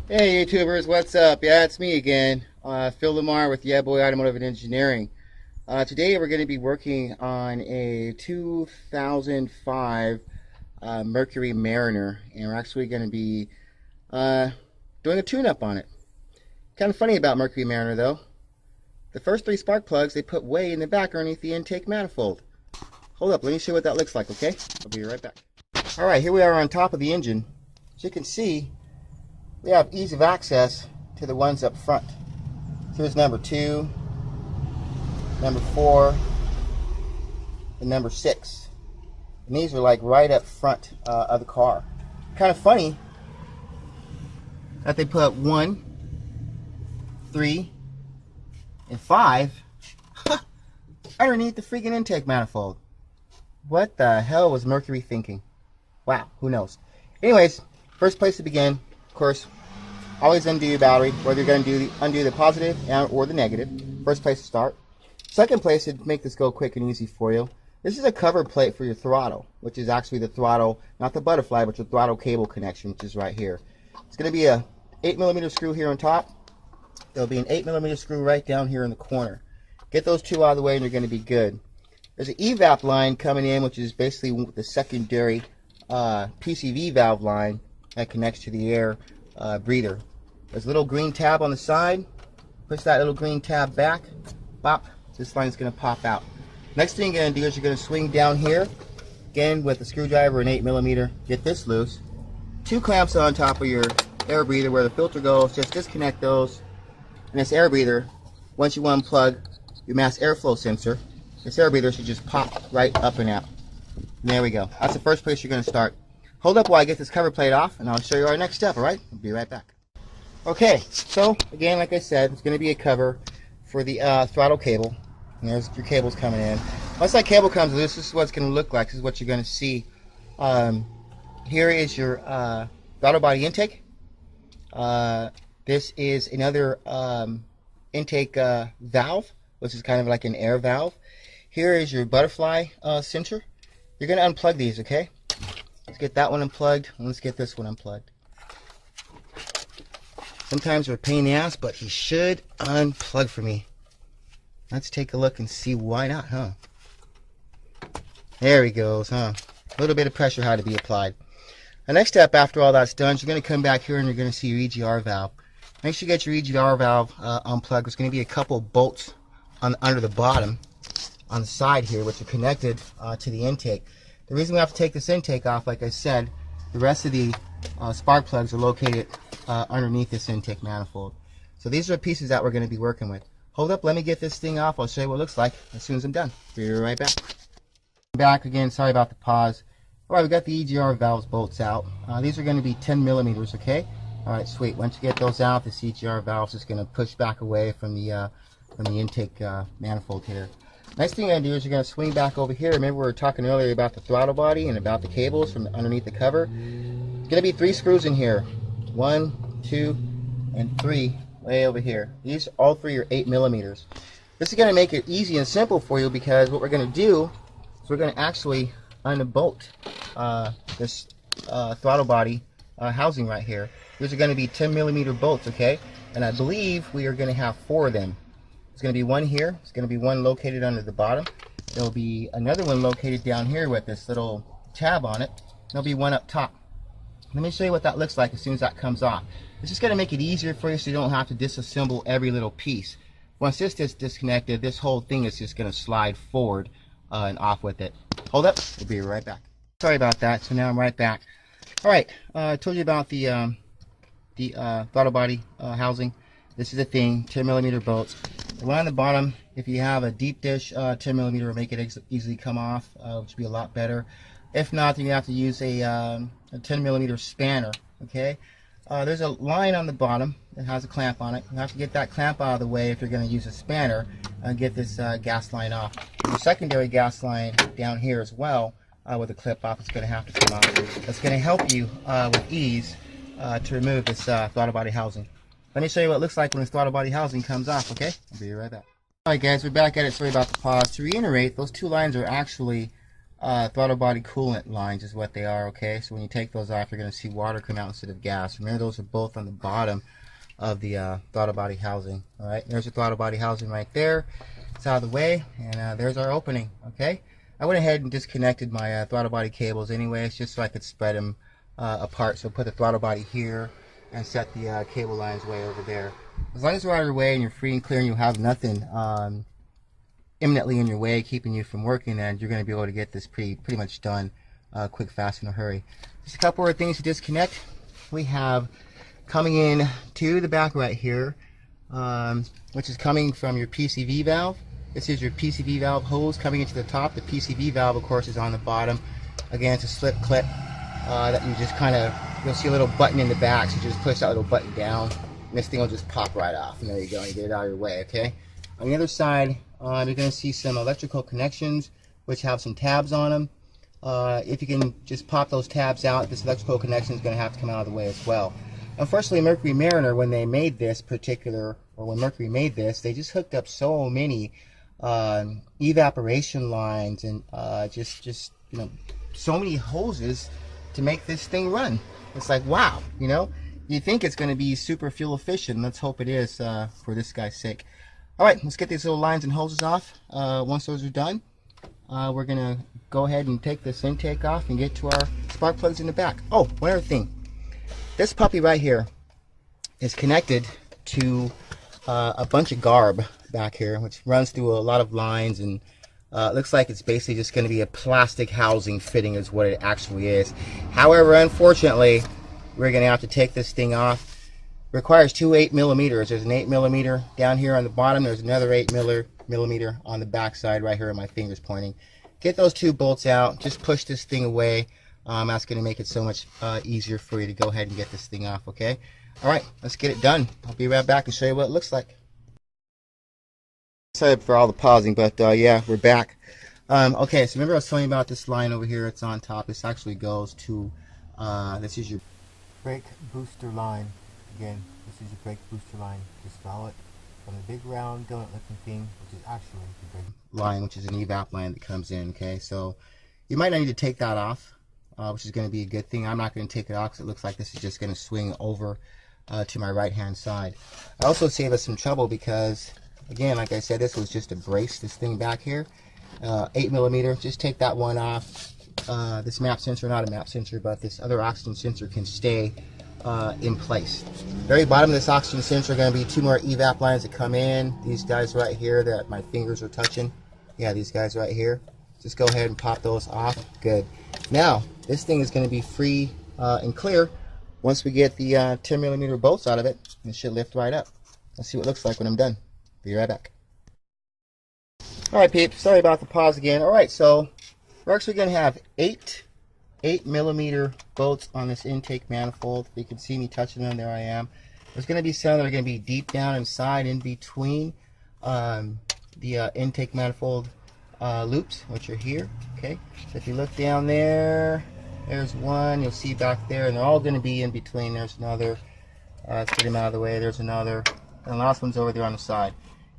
Hey YouTubers, what's up? Yeah, it's me again, Phil Lamar with Yeah Boy Automotive and Engineering. Today we're going to be working on a 2005 Mercury Mariner, and we're actually going to be doing a tune-up on it. Kind of funny about Mercury Mariner though. The first three spark plugs they put way in the back underneath the intake manifold. Hold up, let me show you what that looks like, okay? I'll be right back. Alright, here we are on top of the engine. As you can see, we have ease of access to the ones up front. Here's number 2, number 4, and number 6. And these are like right up front of the car. Kind of funny that they put 1, 3, and 5 underneath the freaking intake manifold. What the hell was Mercury thinking? Wow, who knows? Anyways, first place to begin, of course, always undo your battery, whether you're going to undo the positive or the negative. First place to start. Second place, to make this go quick and easy for you, this is a cover plate for your throttle, which is actually the throttle, not the butterfly, but your throttle cable connection, which is right here. It's going to be a 8mm screw here on top. There'll be an 8mm screw right down here in the corner. Get those two out of the way and you're going to be good. There's an evap line coming in, which is basically the secondary PCV valve line that connects to the air breather. There's a little green tab on the side. Push that little green tab back. Pop. This line is going to pop out. Next thing you're going to do is you're going to swing down here. Again, with a screwdriver and 8mm. Get this loose. 2 clamps on top of your air breather where the filter goes. Just disconnect those. And this air breather, once you unplug your mass airflow sensor, this air breather should just pop right up and out. And there we go. That's the first place you're going to start. Hold up while I get this cover plate off, and I'll show you our next step, alright? I'll be right back. Okay, so again, like I said, it's going to be a cover for the throttle cable. And there's your cables coming in. Once that cable comes loose, this is what it's going to look like. This is what you're going to see. Here is your throttle body intake. This is another intake valve, which is kind of like an air valve. Here is your butterfly sensor. You're going to unplug these, okay? Let's get that one unplugged, and let's get this one unplugged. Sometimes they're a pain in the ass, but he should unplug for me. Let's take a look and see why not, huh? There he goes, huh? A little bit of pressure had to be applied. The next step after all that's done, you're going to come back here and you're going to see your EGR valve. Make sure you get your EGR valve unplugged. There's going to be a couple bolts under the bottom on the side here, which are connected to the intake. The reason we have to take this intake off, like I said, the rest of the spark plugs are located underneath this intake manifold. So these are the pieces that we're going to be working with. Hold up, let me get this thing off. I'll show you what it looks like as soon as I'm done. Be right back. Back again, sorry about the pause. Alright, we got the EGR valves bolts out. These are going to be 10mm, okay? Alright, sweet. Once you get those out, the EGR valves is going to push back away from the intake manifold here. Next thing you're going to do is you're going to swing back over here. Remember we were talking earlier about the throttle body and about the cables from underneath the cover. There's going to be 3 screws in here. 1, 2, and 3 way over here. These all 3 are 8mm. This is going to make it easy and simple for you because what we're going to do is we're going to actually unbolt this throttle body housing right here. These are going to be 10mm bolts, okay? And I believe we are going to have 4 of them. There's going to be one here. There's going to be one located under the bottom. There'll be another one located down here with this little tab on it. There'll be one up top. Let me show you what that looks like as soon as that comes off. It's just going to make it easier for you so you don't have to disassemble every little piece. Once this is disconnected, this whole thing is just going to slide forward and off with it. Hold up. We'll be right back. Sorry about that. So now I'm right back. Alright, I told you about the throttle body housing. This is a thing, 10mm bolts. The one on the bottom, if you have a deep dish 10mm, will make it easily come off, which would be a lot better. If not, then you have to use a 10mm spanner, okay? There's a line on the bottom that has a clamp on it. You have to get that clamp out of the way if you're going to use a spanner and get this gas line off. There's a secondary gas line down here as well with a clip off. It's going to have to come off. That's going to help you with ease to remove this throttle body housing. Let me show you what it looks like when this throttle body housing comes off, okay? I'll be right back. Alright guys, we're back at it. Sorry about the pause. To reiterate, those 2 lines are actually throttle body coolant lines is what they are, okay? So when you take those off, you're going to see water come out instead of gas. Remember, those are both on the bottom of the throttle body housing. All right, there's the throttle body housing right there. It's out of the way, and there's our opening, okay? I went ahead and disconnected my throttle body cables anyways, just so I could spread them apart. So put the throttle body here and set the cable lines way over there. As long as they're out of your way and you're free and clear and you have nothing imminently in your way keeping you from working, then you're going to be able to get this pretty much done quick, fast, in a hurry. Just a couple of things to disconnect. We have coming in to the back right here, which is coming from your PCV valve. This is your PCV valve hose coming into the top. The PCV valve, of course, is on the bottom. Again, it's a slip clip that you just kind of, you'll see a little button in the back, so you just push that little button down, and this thing will just pop right off. And there you go, you get it out of your way, okay? On the other side, you're going to see some electrical connections, which have some tabs on them. If you can just pop those tabs out, this electrical connection is going to have to come out of the way as well. Unfortunately, Mercury Mariner, when they made this when Mercury made this, they just hooked up so many evaporation lines and just you know, so many hoses to make this thing run. It's like, wow, you know, you think it's going to be super fuel efficient. Let's hope it is for this guy's sake. All right, let's get these little lines and hoses off. Once those are done, we're going to go ahead and take this intake off and get to our spark plugs in the back. Oh, one other thing. This puppy right here is connected to a bunch of garb back here, which runs through a lot of lines, and it looks like it's basically just going to be a plastic housing fitting is what it actually is. However, unfortunately, we're going to have to take this thing off. It requires two 8mm. There's an 8mm down here on the bottom. There's another 8mm on the back side right here where my finger's pointing. Get those two bolts out. Just push this thing away. That's going to make it so much easier for you to go ahead and get this thing off, okay? All right, let's get it done. I'll be right back and show you what it looks like. Sorry for all the pausing, but yeah, we're back. Okay, so remember I was telling you about this line over here. It's on top. This actually goes to, this is your brake booster line. Again, this is your brake booster line. Just follow it from the big round donut looking thing, which is actually the brake line, which is an evap line that comes in, okay? So you might not need to take that off, which is going to be a good thing. I'm not going to take it off because it looks like this is just going to swing over to my right hand side. I also save us some trouble because, again, like I said, this was just to brace this thing back here. 8mm, just take that one off. This map sensor, not a map sensor, but this other oxygen sensor can stay in place. Very bottom of this oxygen sensor are going to be two more evap lines that come in. These guys right here that my fingers are touching. Yeah, these guys right here. Just go ahead and pop those off. Good. Now, this thing is going to be free and clear once we get the 10mm bolts out of it. It should lift right up. Let's see what it looks like when I'm done. Be right back. Alright, peeps. Sorry about the pause again. Alright, so we're actually going to have 8mm bolts on this intake manifold. If you can see me touching them, there I am. There's going to be some that are going to be deep down inside in between the intake manifold loops, which are here. Okay, so if you look down there, there's one. You'll see back there, and they're all going to be in between. There's another. Let's get him out of the way. There's another, and the last one's over there on the side.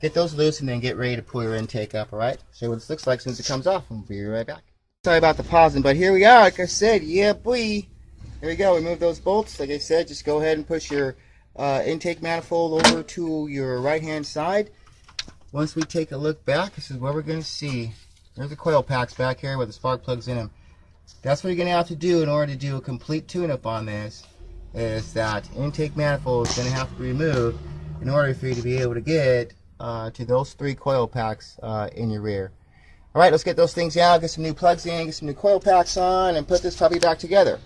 Get those loose, and then get ready to pull your intake up. All right. Show you what this looks like since it comes off. We'll be right back. Sorry about the pausing, but here we are. Like I said, yeah, boy. Here we go. Remove those bolts. Like I said, just go ahead and push your intake manifold over to your right-hand side. Once we take a look back, this is what we're going to see. There's the coil packs back here with the spark plugs in them. That's what you're going to have to do in order to do a complete tune-up on this, is that intake manifold is going to have to be removed in order for you to be able to get to those three coil packs in your rear. Alright, let's get those things out, get some new plugs in, get some new coil packs on, and put this puppy back together.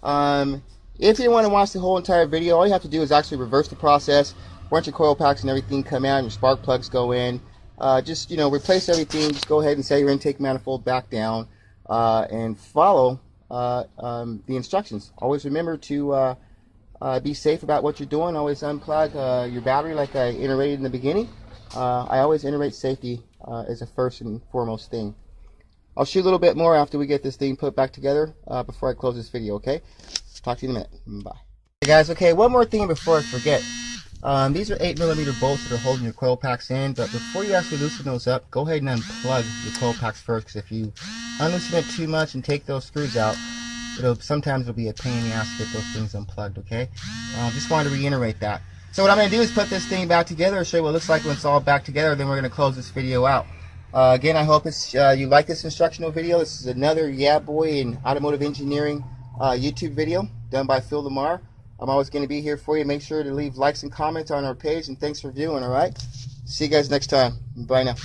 If you want to watch the whole entire video, all you have to do is actually reverse the process. Once your coil packs and everything come out and your spark plugs go in, just, you know, replace everything. Just go ahead and set your intake manifold back down and follow the instructions. Always remember to be safe about what you're doing. Always unplug your battery like I iterated in the beginning. I always iterate safety as a first and foremost thing. I'll shoot a little bit more after we get this thing put back together before I close this video, okay? Talk to you in a minute. Bye. Hey guys, okay, one more thing before I forget. These are 8mm bolts that are holding your coil packs in, but before you actually loosen those up, go ahead and unplug your coil packs first, because if you unloosen it too much and take those screws out. Sometimes it'll be a pain in the ass to get those things unplugged, okay? Just wanted to reiterate that. So what I'm going to do is put this thing back together and show you what it looks like when it's all back together. Then we're going to close this video out. Again, I hope you like this instructional video. This is another Yeah Boy in automotive engineering YouTube video done by Phil Lamar. I'm always going to be here for you. Make sure to leave likes and comments on our page, and thanks for viewing, alright? See you guys next time. Bye now.